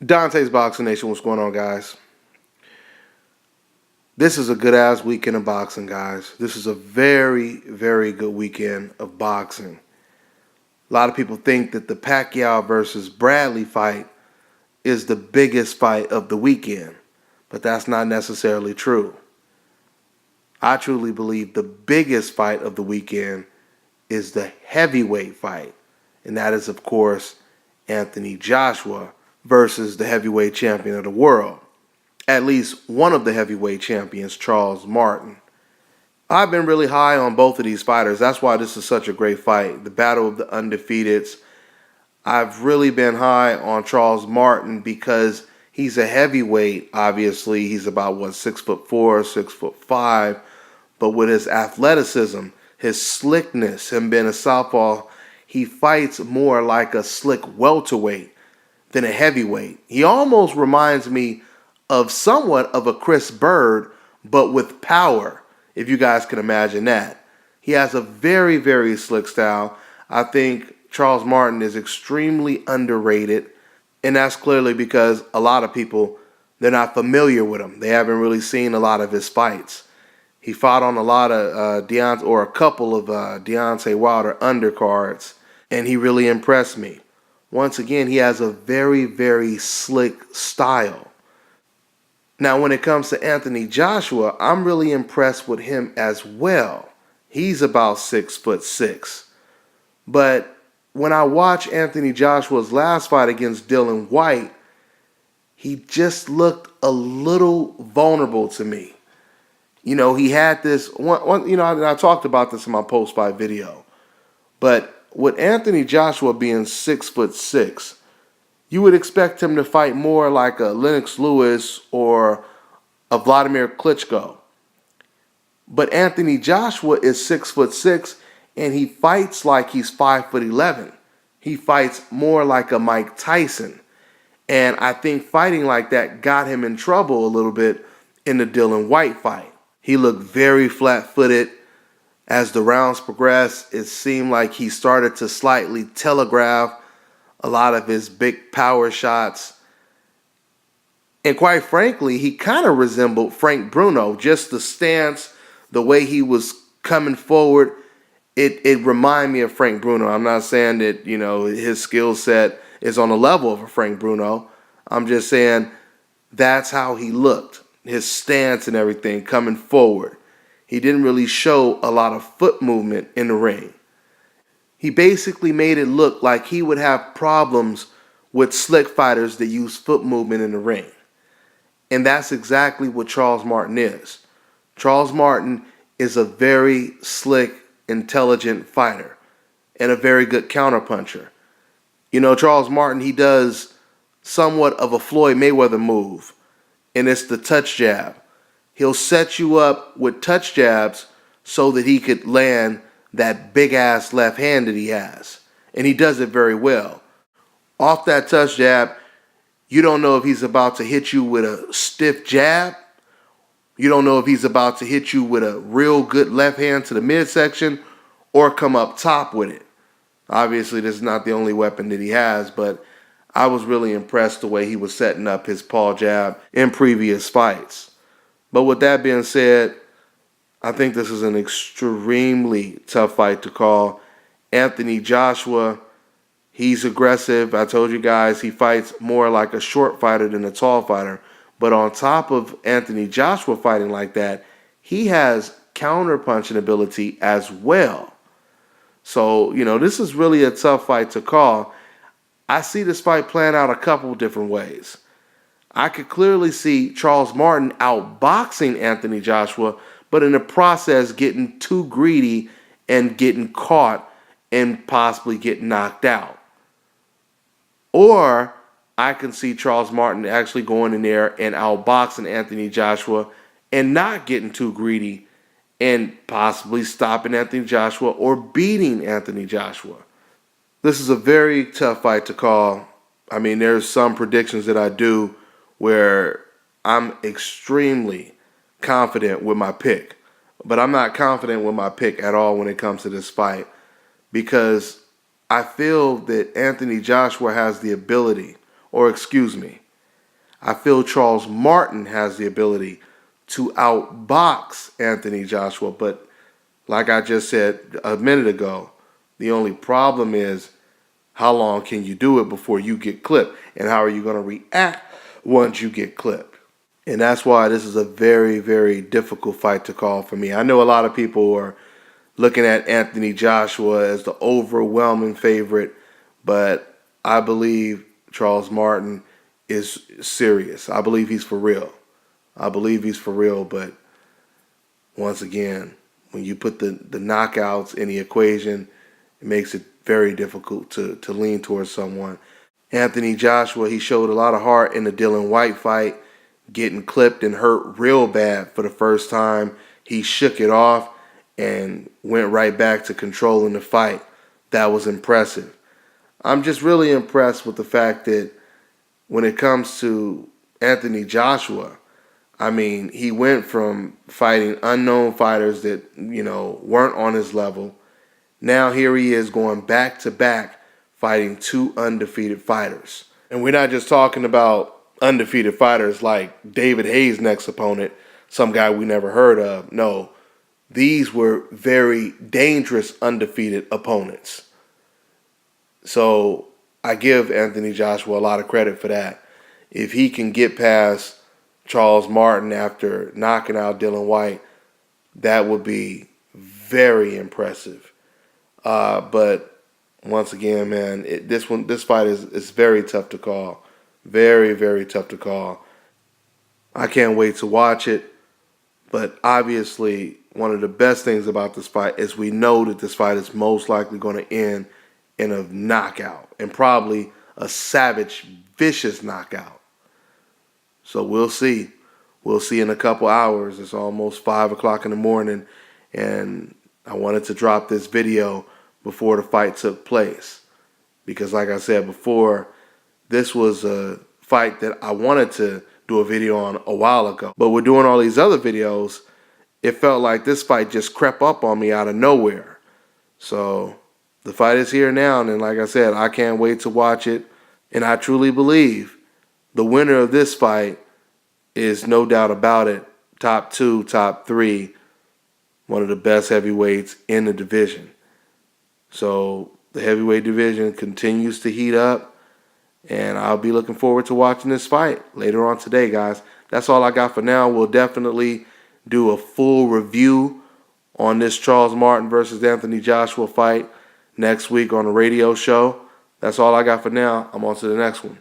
Dante's Boxing Nation, what's going on, guys? This is a good ass weekend of boxing, guys. This is a very, very good weekend of boxing. A lot of people think that the Pacquiao versus Bradley fight is the biggest fight of the weekend, but that's not necessarily true. I truly believe the biggest fight of the weekend is the heavyweight fight, and that is, of course, Anthony Joshua versus the heavyweight champion of the world. At least one of the heavyweight champions, Charles Martin. I've been really high on both of these fighters. That's why this is such a great fight. The battle of the undefeateds. I've really been high on Charles Martin because he's a heavyweight. Obviously, he's about 6'4", 6'5", but with his athleticism, his slickness, him being a southpaw, he fights more like a slick welterweight than a heavyweight. He almost reminds me of somewhat of a Chris Bird, but with power, if you guys can imagine that. He has a very, very slick style. I think Charles Martin is extremely underrated, and that's clearly because a lot of people, they're not familiar with him. They haven't really seen a lot of his fights. He fought on a lot of a couple of Deontay Wilder undercards, and he really impressed me. Once again, he has a very, very slick style. Now, when it comes to Anthony Joshua, I'm really impressed with him as well. He's about 6'6". But when I watch Anthony Joshua's last fight against Dillian Whyte, he just looked a little vulnerable to me. He had this one. I talked about this in my post-fight video. But with Anthony Joshua being 6'6", you would expect him to fight more like a Lennox Lewis or a Vladimir Klitschko. But Anthony Joshua is 6'6", and he fights like he's 5'11". He fights more like a Mike Tyson. And I think fighting like that got him in trouble a little bit in the Dillian Whyte fight. He looked very flat-footed. As the rounds progressed, it seemed like he started to slightly telegraph a lot of his big power shots. And quite frankly, he kind of resembled Frank Bruno. Just the stance, the way he was coming forward, it reminded me of Frank Bruno. I'm not saying that, his skill set is on the level of a Frank Bruno. I'm just saying that's how he looked. His stance and everything coming forward. He didn't really show a lot of foot movement in the ring. He basically made it look like he would have problems with slick fighters that use foot movement in the ring. And that's exactly what Charles Martin is. Charles Martin is a very slick, intelligent fighter and a very good counterpuncher. Charles Martin, he does somewhat of a Floyd Mayweather move, and it's the touch jab. He'll set you up with touch jabs so that he could land that big-ass left hand that he has. And he does it very well. Off that touch jab, you don't know if he's about to hit you with a stiff jab. You don't know if he's about to hit you with a real good left hand to the midsection or come up top with it. Obviously, this is not the only weapon that he has, but I was really impressed the way he was setting up his paw jab in previous fights. But with that being said, I think this is an extremely tough fight to call. Anthony Joshua, he's aggressive. I told you guys he fights more like a short fighter than a tall fighter. But on top of Anthony Joshua fighting like that, he has counter-punching ability as well. So, this is really a tough fight to call. I see this fight playing out a couple different ways. I could clearly see Charles Martin outboxing Anthony Joshua, but in the process getting too greedy and getting caught and possibly getting knocked out. Or I can see Charles Martin actually going in there and outboxing Anthony Joshua and not getting too greedy and possibly stopping Anthony Joshua or beating Anthony Joshua. This is a very tough fight to call. I mean, there's some predictions that I do where I'm extremely confident with my pick. But I'm not confident with my pick at all when it comes to this fight because I feel that Anthony Joshua has the ability, or excuse me, I feel Charles Martin has the ability to outbox Anthony Joshua, but like I just said a minute ago, the only problem is how long can you do it before you get clipped, and how are you going to react once you get clipped? And that's why this is a very, very difficult fight to call for me. I know a lot of people are looking at Anthony Joshua as the overwhelming favorite, but I believe Charles Martin is serious. I believe he's for real. But once again, when you put the knockouts in the equation, it makes it very difficult to lean towards someone. Anthony Joshua, he showed a lot of heart in the Dillian Whyte fight, getting clipped and hurt real bad for the first time. He shook it off and went right back to controlling the fight. That was impressive. I'm just really impressed with the fact that when it comes to Anthony Joshua, I mean, he went from fighting unknown fighters that, weren't on his level. Now here he is going back to back fighting two undefeated fighters. And we're not just talking about undefeated fighters like David Hayes' next opponent, some guy we never heard of. No, these were very dangerous undefeated opponents. So I give Anthony Joshua a lot of credit for that. If he can get past Charles Martin after knocking out Dillian Whyte, that would be very impressive. But once again, man, this fight is very tough to call. Very, very tough to call. I can't wait to watch it. But obviously, one of the best things about this fight is we know that this fight is most likely going to end in a knockout, and probably a savage, vicious knockout. So we'll see. We'll see in a couple hours. It's almost 5 o'clock in the morning, and I wanted to drop this video before the fight took place. Because like I said before, this was a fight that I wanted to do a video on a while ago. But with doing all these other videos, it felt like this fight just crept up on me out of nowhere. So the fight is here now, and like I said, I can't wait to watch it. And I truly believe the winner of this fight is, no doubt about it, top 2, top 3, one of the best heavyweights in the division. So the heavyweight division continues to heat up, and I'll be looking forward to watching this fight later on today, guys. That's all I got for now. We'll definitely do a full review on this Charles Martin versus Anthony Joshua fight next week on the radio show. That's all I got for now. I'm on to the next one.